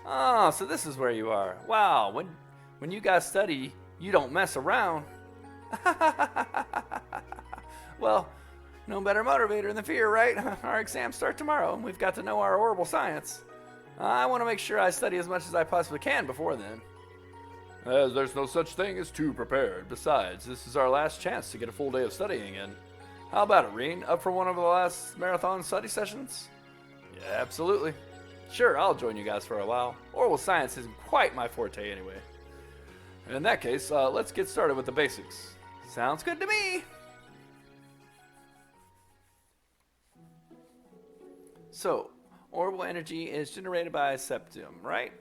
[SPEAKER 1] Oh, so this is where you are. Wow, when you guys study, you don't mess around. Well, no better motivator than fear, right? Our exams start tomorrow, and we've got to know our horrible science. I want to make sure I study as much as I possibly can before then. As there's no such thing as too prepared. Besides, this is our last chance to get a full day of studying in. How about it, Reen? Up for one of the last marathon study sessions? Yeah, absolutely. Sure, I'll join you guys for a while. Oral science isn't quite my forte anyway. In that case, let's get started with the basics. Sounds good to me! So, orbital energy is generated by septum, right?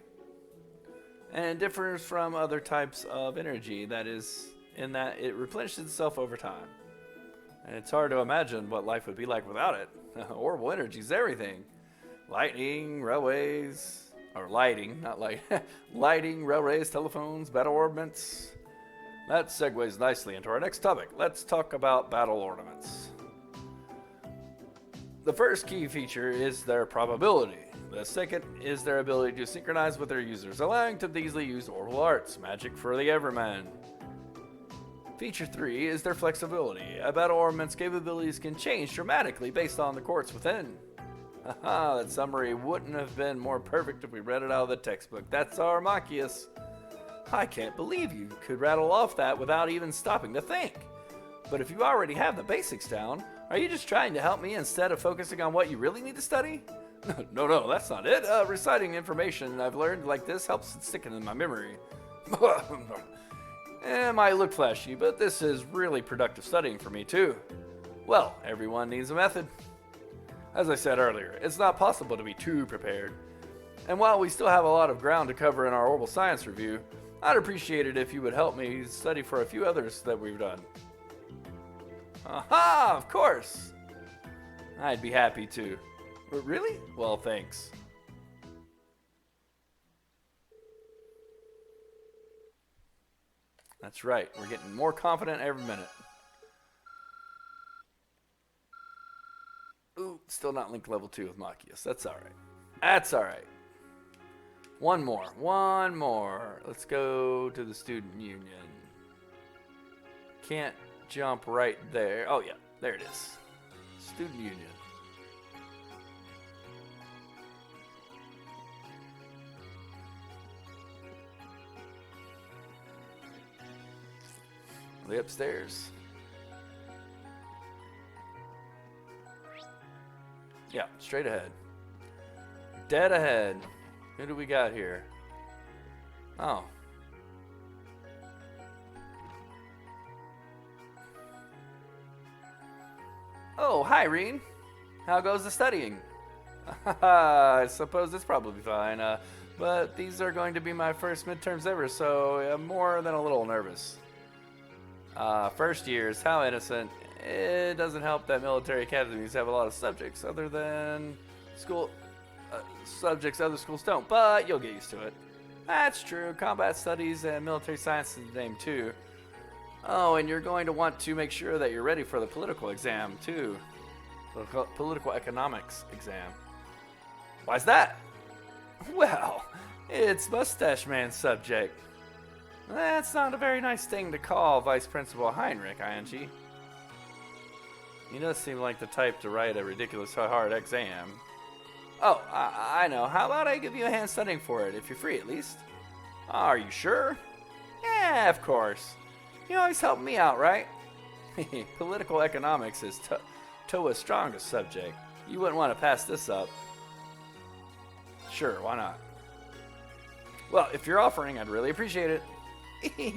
[SPEAKER 1] And it differs from other types of energy, that is, in that it replenishes itself over time. And it's hard to imagine what life would be like without it. Orbital energy is everything. Lighting, railways, or lighting, not light. Lighting, railways, telephones, battle ornaments. That segues nicely into our next topic. Let's talk about battle ornaments. The first key feature is their probability. The second is their ability to synchronize with their users, allowing them to easily use orbital arts, magic for the everyman. Feature 3 is their flexibility. A battle ornament's capabilities can change dramatically based on the quartz within. Haha, that summary wouldn't have been more perfect if we read it out of the textbook. That's our Armachius. I can't believe you could rattle off that without even stopping to think. But if you already have the basics down, are you just trying to help me instead of focusing on what you really need to study? No, that's not it. Reciting information I've learned like this helps it stick in my memory. It might look flashy, but this is really productive studying for me too. Well, everyone needs a method. As I said earlier, it's not possible to be too prepared. And while we still have a lot of ground to cover in our orbital science review, I'd appreciate it if you would help me study for a few others that we've done. Aha, of course! I'd be happy to. Really? Well, thanks. That's right, we're getting more confident every minute. Ooh, still not linked level 2 with Machius. That's alright. That's alright. One more. Let's go to the student union. Can't jump right there. Oh yeah, there it is. Student union. Are they upstairs? Yeah, straight ahead. Dead ahead. Who do we got here? Oh. Oh, hi, Reen. How goes the studying? I suppose it's probably fine, but these are going to be my first midterms ever, so I'm more than a little nervous. First years, how innocent. It doesn't help that military academies have a lot of subjects other than school subjects other schools don't, but you'll get used to it. That's true. Combat studies and military science is the name too. Oh, and you're going to want to make sure that you're ready for the political exam too. The political economics exam. Why's that? Well, it's Mustache Man's subject. That's not a very nice thing to call Vice Principal Heinrich, ING. He does seem like the type to write a ridiculous hard exam. Oh, I know. How about I give you a hand studying for it, if you're free at least? Are you sure? Yeah, of course. You always help me out, right? Political economics is Toa's strongest subject. You wouldn't want to pass this up. Sure, why not? Well, if you're offering, I'd really appreciate it.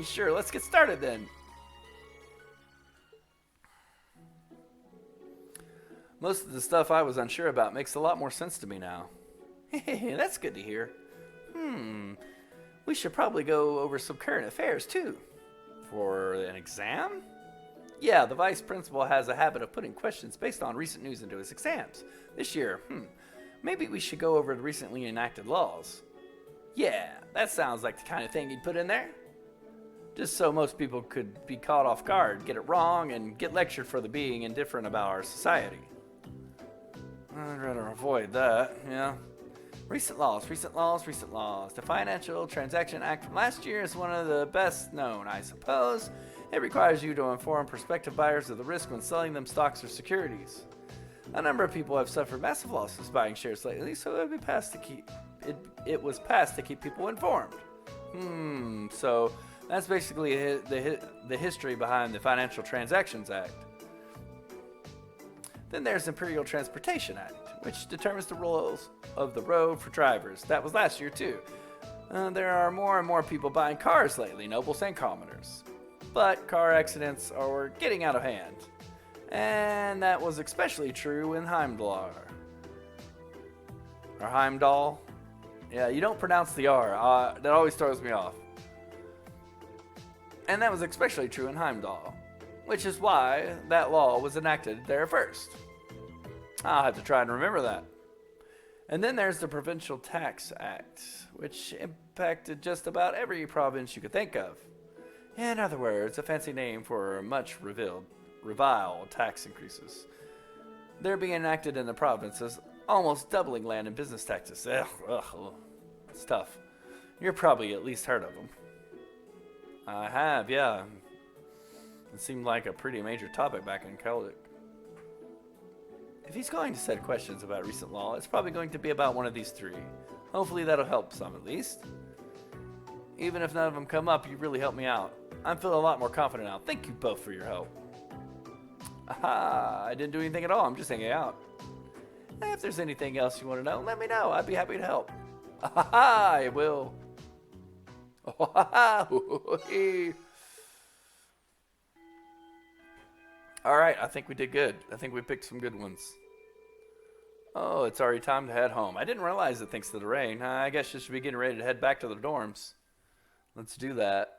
[SPEAKER 1] Sure, let's get started then. Most of the stuff I was unsure about makes a lot more sense to me now. That's good to hear. We should probably go over some current affairs too. For an exam? Yeah, the vice principal has a habit of putting questions based on recent news into his exams. This year, maybe we should go over the recently enacted laws. Yeah, that sounds like the kind of thing he'd put in there. Just so most people could be caught off guard, get it wrong, and get lectured for the being indifferent about our society. I'd rather avoid that, yeah. Recent laws. The Financial Transaction Act from last year is one of the best known, I suppose. It requires you to inform prospective buyers of the risk when selling them stocks or securities. A number of people have suffered massive losses buying shares lately, so it was passed to keep people informed. So that's basically the history behind the Financial Transactions Act. Then there's Imperial Transportation Act, which determines the rules of the road for drivers. That was last year too. There are more and more people buying cars lately, nobles and commoners. But car accidents are getting out of hand. And that was especially true in Heimdall. Or Heimdall. Yeah, you don't pronounce the R. That always throws me off. And that was especially true in Heimdall, which is why that law was enacted there first. I'll have to try and remember that. And then there's the Provincial Tax Act, which impacted just about every province you could think of. In other words, a fancy name for much reviled tax increases. They're being enacted in the provinces, almost doubling land and business taxes. Ugh, it's tough. You're probably at least heard of them. I have, yeah. It seemed like a pretty major topic back in Celtic. If he's going to set questions about recent law, it's probably going to be about one of these three. Hopefully that'll help some at least. Even if none of them come up, you really helped me out. I'm feeling a lot more confident now. Thank you both for your help. Aha, I didn't do anything at all. I'm just hanging out. If there's anything else you want to know, let me know. I'd be happy to help. Aha, I will. Alright, I think we did good. I think we picked some good ones. Oh, it's already time to head home. I didn't realize it thanks to the rain. I guess you should be getting ready to head back to the dorms. Let's do that.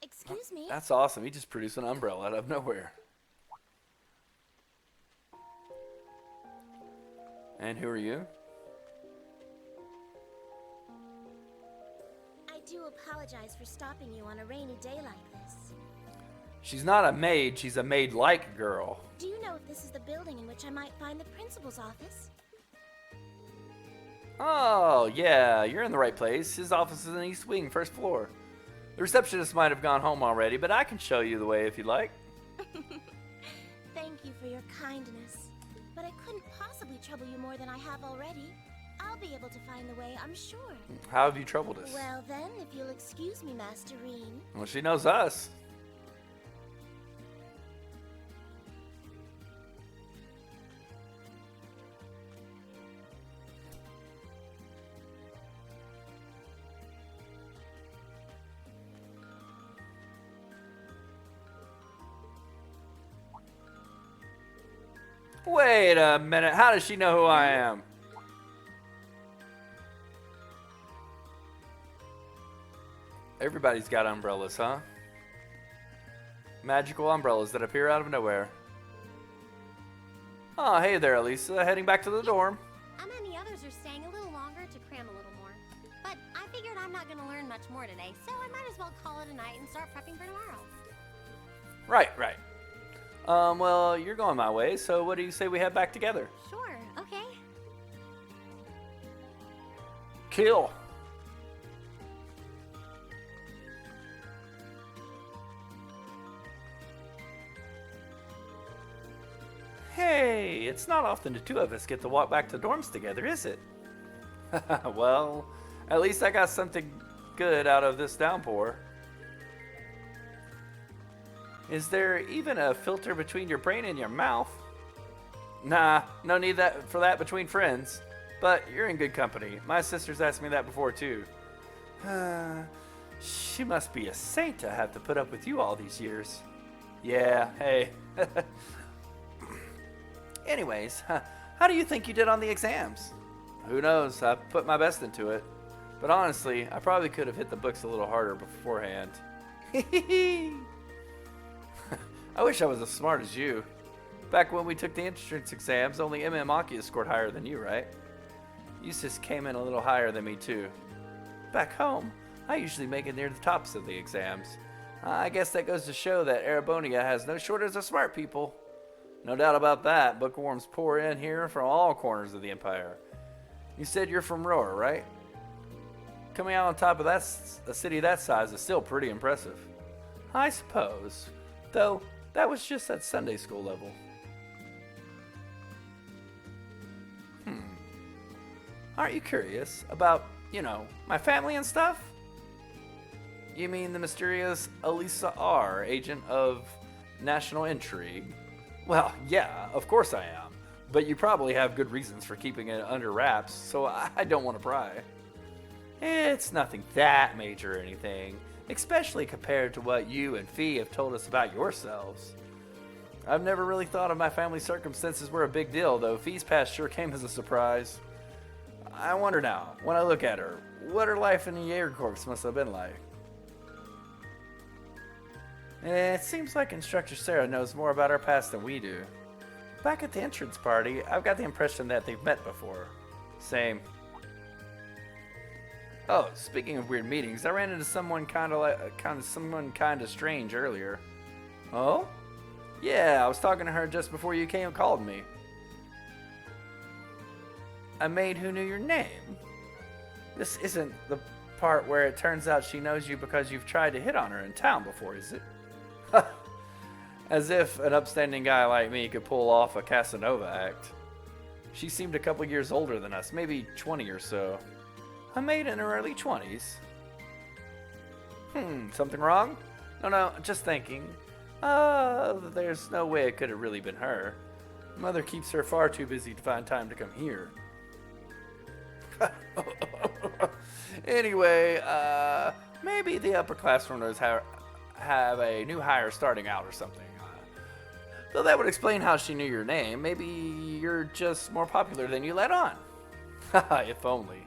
[SPEAKER 8] Excuse me?
[SPEAKER 1] That's awesome. He just produced an umbrella out of nowhere. And who are you?
[SPEAKER 8] I do apologize for stopping you on a rainy day like this.
[SPEAKER 1] She's not a maid, she's a maid-like girl.
[SPEAKER 8] Do you know if this is the building in which I might find the principal's office?
[SPEAKER 1] Oh, yeah, you're in the right place. His office is in the East Wing, first floor. The receptionist might have gone home already, but I can show you the way if you'd like.
[SPEAKER 8] Thank you for your kindness. But I couldn't possibly trouble you more than I have already. I'll be able to find the way, I'm sure.
[SPEAKER 1] How have you troubled us?
[SPEAKER 8] Well then, if you'll excuse me, Master Reen.
[SPEAKER 1] Well, she knows us. Wait a minute, how does she know who I am? Everybody's got umbrellas, huh? Magical umbrellas that appear out of nowhere. Oh, hey there, Elisa. Heading back to the dorm.
[SPEAKER 3] Emma and the others are staying a little longer to cram a little more. But I figured I'm not going to learn much more today, so I might as well call it a night and start prepping for tomorrow.
[SPEAKER 1] Right. Well, you're going my way, so what do you say we head back together?
[SPEAKER 3] Sure, okay.
[SPEAKER 1] Kill. Hey, it's not often the two of us get to walk back to the dorms together, is it? Well, at least I got something good out of this downpour. Is there even a filter between your brain and your mouth? Nah, no need for that between friends. But you're in good company. My sister's asked me that before too. She must be a saint to have to put up with you all these years. Yeah, hey. Anyways, how do you think you did on the exams? Who knows? I put my best into it. But honestly, I probably could have hit the books a little harder beforehand. I wish I was as smart as you. Back when we took the entrance exams, only Emma and Makia scored higher than you, right? Eustace came in a little higher than me too. Back home, I usually make it near the tops of the exams. I guess that goes to show that Erebonia has no shortage of smart people. No doubt about that. Bookworms pour in here from all corners of the Empire. You said you're from Roar, right? Coming out on top of that, a city that size is still pretty impressive. I suppose. Though, that was just at Sunday school level. Aren't you curious about, my family and stuff? You mean the mysterious Elisa R., agent of national intrigue? Well, yeah, of course I am. But you probably have good reasons for keeping it under wraps, so I don't want to pry. It's nothing that major or anything, especially compared to what you and Fee have told us about yourselves. I've never really thought of my family circumstances were a big deal, though Fee's past sure came as a surprise. I wonder now, when I look at her, what her life in the Jaeger Corps must have been like. It seems like Instructor Sarah knows more about our past than we do. Back at the entrance party, I've got the impression that they've met before. Same. Oh, speaking of weird meetings, I ran into someone kind of strange earlier. Oh? Yeah, I was talking to her just before you came and called me. A maid who knew your name? This isn't the part where it turns out she knows you because you've tried to hit on her in town before, is it? As if an upstanding guy like me could pull off a Casanova act. She seemed a couple years older than us, maybe 20 or so. A maid in her early 20s. Something wrong? No, just thinking. There's no way it could have really been her. Mother keeps her far too busy to find time to come here. Anyway, maybe the upperclassmen have a new hire starting out or something. Though that would explain how she knew your name. Maybe you're just more popular than you let on. If only.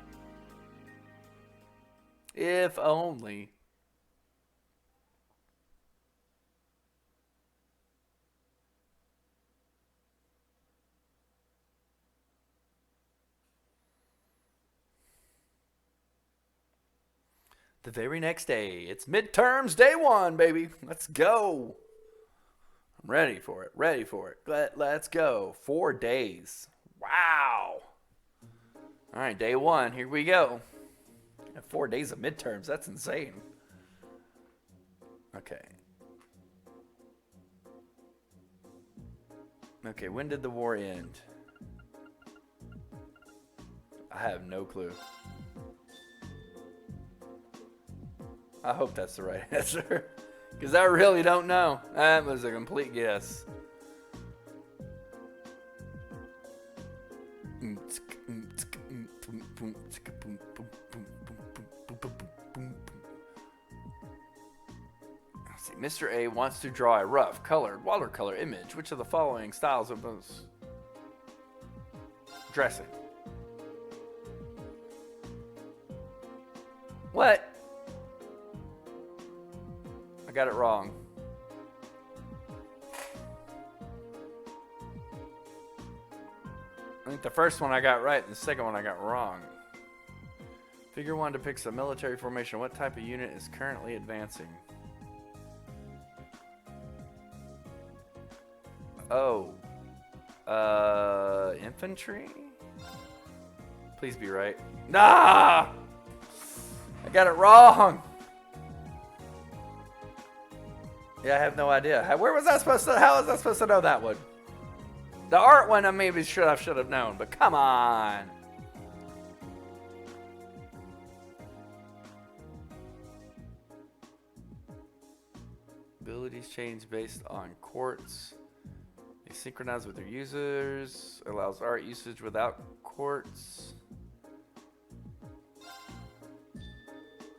[SPEAKER 1] If only. The very next day, it's midterms day 1, baby. Let's go. I'm ready for it. Let's go. 4 days. Wow. All right, day 1. Here we go. 4 days of midterms. That's insane. Okay. Okay, when did the war end? I have no clue. I hope that's the right answer. Because I really don't know. That was a complete guess. Let's see. Mr. A wants to draw a rough, colored, watercolor image. Which of the following styles of most dressing? What? I got it wrong. I think the first one I got right and the second one I got wrong. Figure 1 depicts a military formation. What type of unit is currently advancing? Oh. Infantry? Please be right. Nah! I got it wrong! Yeah, I have no idea. Where was I supposed to? How was I supposed to know that one? The art one, I maybe should have known, but come on. Abilities change based on quartz. They synchronize with their users. Allows art usage without quartz.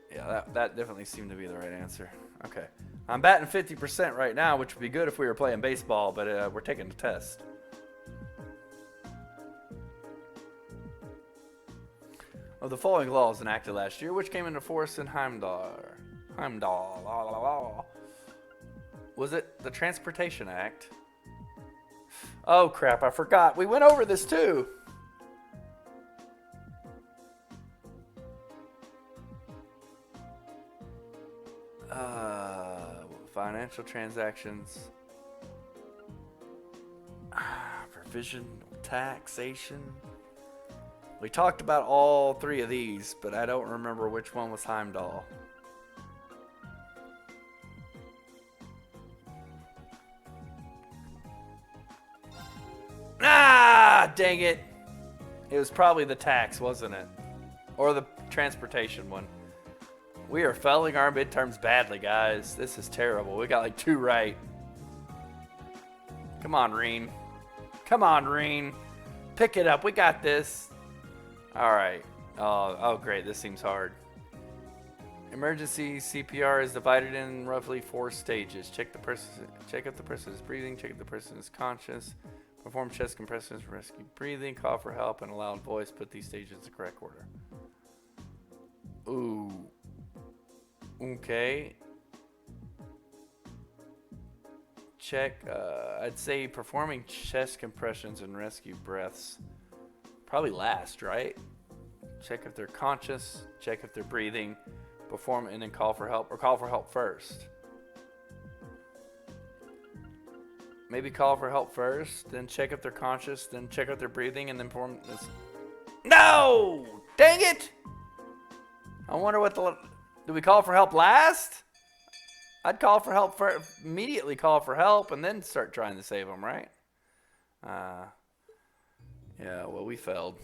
[SPEAKER 1] Yeah, that definitely seemed to be the right answer. Okay. I'm batting 50% right now, which would be good if we were playing baseball, but we're taking the test. Of the following laws enacted last year, which came into force in Heimdall. Was it the Transportation Act? Oh crap, I forgot. We went over this too. Financial transactions, provision, taxation. We talked about all 3 of these, but I don't remember which one was Heimdall. Ah, dang it. It was probably the tax, wasn't it? Or the transportation one. We are failing our midterms badly, guys. This is terrible. We got like 2 right. Come on, Reen. Come on, Reen. Pick it up. We got this. All right. Oh, great. This seems hard. Emergency CPR is divided in roughly 4 stages. Check if the person is breathing, check if the person is conscious, perform chest compressions, rescue breathing, call for help in a loud voice. Put these stages in the correct order. Ooh. Okay. Check, I'd say performing chest compressions and rescue breaths probably last, right? Check if they're conscious, check if they're breathing, perform and then call for help, or call for help first. Maybe call for help first, then check if they're conscious, then check if they're breathing, and then perform this. No! Dang it! I wonder what do we call for help last? I'd call for help first, immediately call for help, and then start trying to save them, right? Yeah, well, we failed.